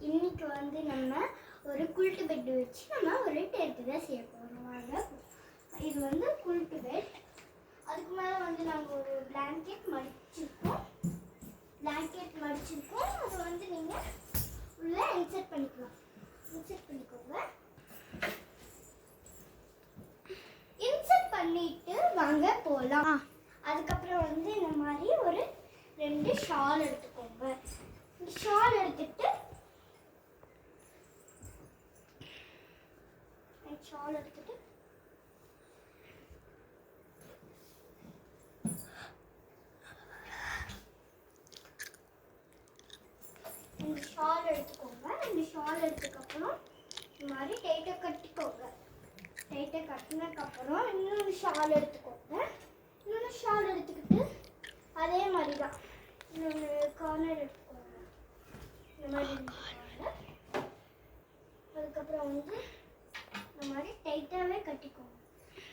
இன்னைக்கு வந்து நம்ம ஒரு குல்ட்டு பெட் வச்சு நம்ம ஒரு டென்ட் தான் செய்ய போகிறோம். வாங்க, இது வந்து குல்ட்டு பெட். அதுக்கு மேலே வந்து நாங்கள் ஒரு பிளாங்கெட் மடிச்சிருக்கோம். அதை வந்து நீங்கள் உள்ளே இன்சர்ட் பண்ணிக்கோங்க. இன்சர்ட் பண்ணிட்டு வாங்க போகலாம். அதுக்கப்புறம் வந்து இந்த மாதிரி ஒரு 2 ஷால் எடுத்துக்கோங்க. ஷால் எடுத்துட்டு இந்த ஷால் எடுத்துக்கோங்க. இந்த ஷால் எடுத்துக்கப்புறம் இந்த மாதிரி டைட்டாக கட்டிக்கோங்க. டைட்டாக கட்டினதுக்கப்புறம் இன்னொரு ஷால் எடுத்துக்கோங்க. இன்னொரு ஷால் எடுத்துக்கிட்டு அதே மாதிரி தான் இன்னொரு கார்னர் எடுத்துக்கோங்க. இந்த மாதிரி அதுக்கப்புறம் வந்து இந்த மாதிரி டைட்டாகவே கட்டிக்கோங்க.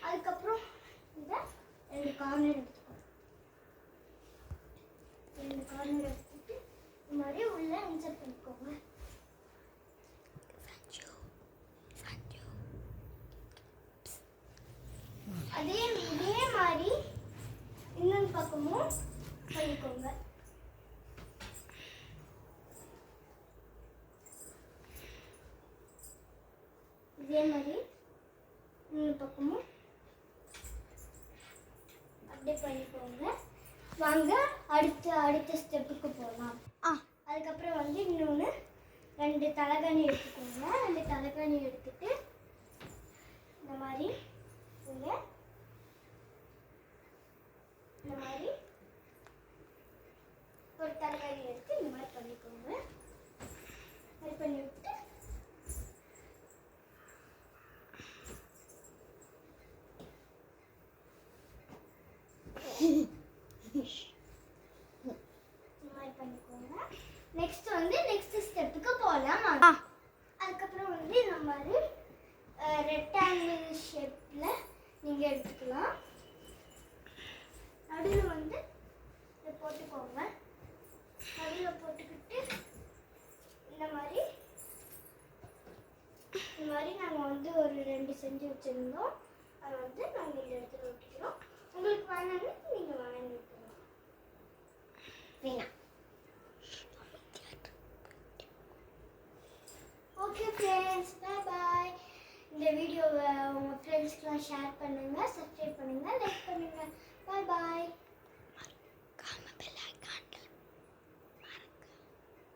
அதுக்கப்புறம் இந்த 2 கார்னர் எடுத்துக்கோங்க. 2 கார்னர் எடுத்துக்கிட்டு இந்த மாதிரி உள்ள இன்சர்ட் பண்ணிக்கோங்க. இதே மாதிரி இன்னொரு பக்கமும் பண்ணிக்கோங்க. இதே மாதிரி இன்னொரு பக்கமும் அப்படியே பண்ணிக்கோங்க. வாங்க அடுத்த ஸ்டெப்புக்கு போகலாம். அதுக்கப்புறம் வந்து இன்னொன்று 2 தலைகாணி எடுத்துக்கோங்க. 2 தலைகாணி எடுத்துட்டு இந்த மாதிரி ஒரு தலைகாணி எடுத்து இந்த மாதிரி பண்ணிக்கோங்க. அது பண்ணி விட்டு நெக்ஸ்ட் ஸ்டெப்புக்கு போகலாம். அதுக்கப்புறம் வந்து இந்த மாதிரி ரெக்டாங்கிள் ஷேப்பில் நீங்கள் எடுத்துக்கலாம். நடுவில் வந்து இதை போட்டுக்கோங்க. நடுவில் போட்டுக்கிட்டு இந்த மாதிரி நாங்கள் வந்து ஒரு 2 செஞ்சு வச்சுருந்தோம். அதை வந்து நாங்கள் இந்த இடத்துல ஒட்டிக்கிறோம். உங்களுக்கு வேணாம்னு நீங்கள் வாங்கிக்கலாம். வேணாம். ஓகே ஃப்ரெண்ட்ஸ், பாய். இந்த வீடியோவை உங்கள் ஃப்ரெண்ட்ஸ்க்கெலாம் ஷேர் பண்ணுங்கள், சப்ஸ்கிரைப் பண்ணுங்கள், லைக் பண்ணுங்கள். பாய்.